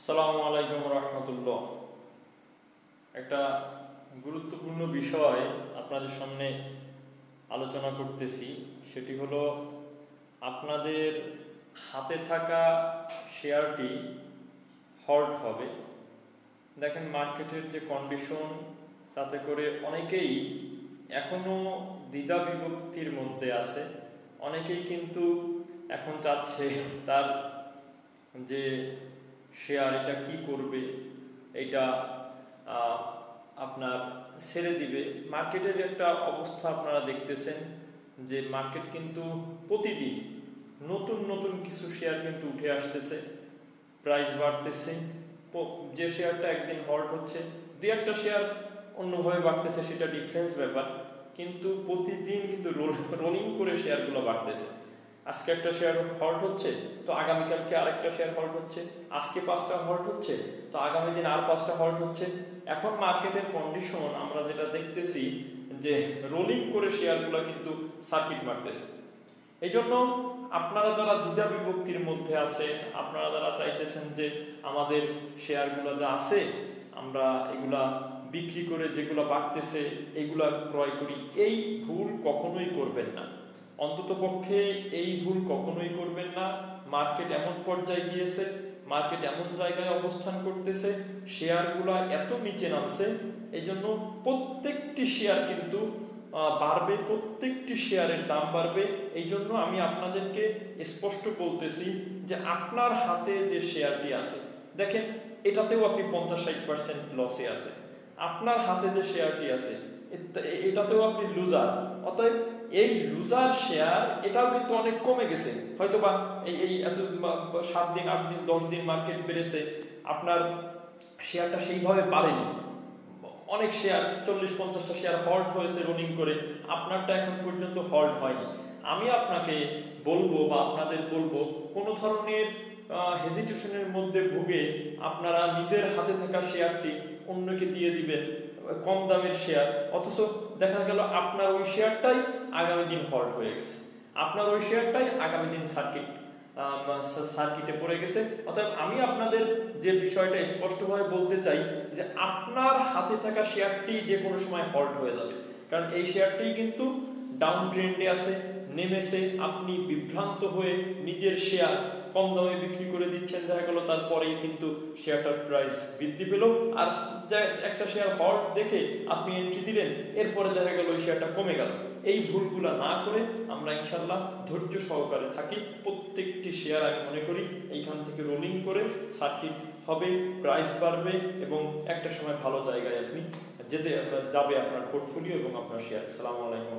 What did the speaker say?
আসসালামু আলাইকুম রহমতুল্লাহ। একটা গুরুত্বপূর্ণ বিষয় আপনাদের সামনে আলোচনা করতেছি, সেটি হলো আপনাদের হাতে থাকা শেয়ারটি হল্ড হবে। দেখেন মার্কেটের যে কন্ডিশন, তাতে করে অনেকেই এখনও দ্বিধা বিভক্তির মধ্যে আছে। অনেকেই কিন্তু এখন চাচ্ছে তার যে শেয়ার এটা কি করবে, এটা আপনার ছেড়ে দিবে। মার্কেটের একটা অবস্থা আপনারা দেখতেছেন যে মার্কেট কিন্তু প্রতিদিন নতুন নতুন কিছু শেয়ার কিন্তু উঠে আসতেছে, প্রাইস বাড়তেছে। যে শেয়ারটা একদিন হল্ড হচ্ছে, দু একটা শেয়ার অন্যভাবে বাড়তেছে, সেটা ডিফারেন্স ব্যাপার, কিন্তু প্রতিদিন কিন্তু রোলিং করে শেয়ারগুলো বাড়তেছে। আজকে একটা শেয়ার হল্ড হচ্ছে, তো আগামীকালকে আরেকটা শেয়ার হল্ড হচ্ছে, আজকে 5টা হল্ড হচ্ছে, তো আগামী দিন আর 5টা হল্ড হচ্ছে। এখন মার্কেটের কন্ডিশন আমরা যেটা দেখতেছি যে রোলিং করে শেয়ারগুলো কিন্তু সার্কিট মারতেছে। এই জন্য আপনারা যারা দ্বিধা বিভক্তির মধ্যে আছে, আপনারা যারা চাইতেছেন যে আমাদের শেয়ারগুলো যা আছে আমরা এগুলা বিক্রি করে যেগুলো বাড়তেছে এগুলা ক্রয় করি, এই ভুল কখনোই করবেন না। অন্তত পক্ষে এই ভুল কখনোই করবেন না। মার্কেট এমন পর্যায়ে গিয়েছে, মার্কেট এমন জায়গায় অবস্থান করতেছে, শেয়ারগুলা এত নিচে নামছে, এই জন্য প্রত্যেকটি শেয়ার কিন্তু বাড়বে, প্রত্যেকটি শেয়ারের দাম বাড়বে। এই জন্য আমি আপনাদেরকে স্পষ্ট বলতেছি যে আপনার হাতে যে শেয়ারটি আছে, দেখেন এটাতেও আপনি 50-60% লসে আছে। আপনার হাতে যে শেয়ারটি আছে এটাতেও আপনি লুজার। অতএব এই লুজার শেয়ার এটাও কিন্তু অনেক কমে গেছে, হয়তো বা এই এত 7 দিন 8 দিন 10 দিন মার্কেট বেড়েছে, আপনার শেয়ারটা সেইভাবে বাড়েনি। অনেক শেয়ার 40-50টা শেয়ার হল্ড হয়েছে রোলিং করে, আপনারটা এখন পর্যন্ত হল্ড হয়নি। আমি আপনাকে বলবো বা আপনাদের বলবো, কোনো ধরনের হেজিটেশনের মধ্যে ভুগে আপনারা নিজের হাতে থাকা শেয়ারটি অন্যকে দিয়ে দিবেন, কম দামের শেয়ার, অথচ দেখা গেল আপনার ওই শেয়ারটাই আগামী দিন হল্ড হয়ে গেছে, আপনার ওই শেয়ারটাই আগামী দিন সার্কিটে পড়ে গেছে। অর্থাৎ আমি আপনাদের যে বিষয়টা স্পষ্টভাবে বলতে চাই যে আপনার হাতে থাকা শেয়ারটি যে কোনো সময় হল্ড হয়ে যাবে, কারণ এই শেয়ারটি কিন্তু ডাউন ট্রেন্ডে আছে, নেমেছে। আপনি বিভ্রান্ত হয়ে নিজের শেয়ার কম দামে বিক্রি করে দিচ্ছেন, দেখা গেল তারপরেই কিন্তু শেয়ারটার প্রাইস বৃদ্ধি পেল, আর একটা শেয়ার হল্ড দেখে আপনি এন্ট্রি দিলেন, এরপরে দেখা গেল ওই শেয়ারটা কমে গেল। এই ভুলগুলো না করে আমরা ইনশাল্লাহ ধৈর্য সহকারে থাকি। প্রত্যেকটি শেয়ার আমি মনে করি এইখান থেকে রোলিং করে সার্কিট হবে, প্রাইস বাড়বে এবং একটা সময় ভালো জায়গায় আপনি যাবে আপনার পোর্টফোলিও এবং আপনার শেয়ার। আসসালামু আলাইকুম।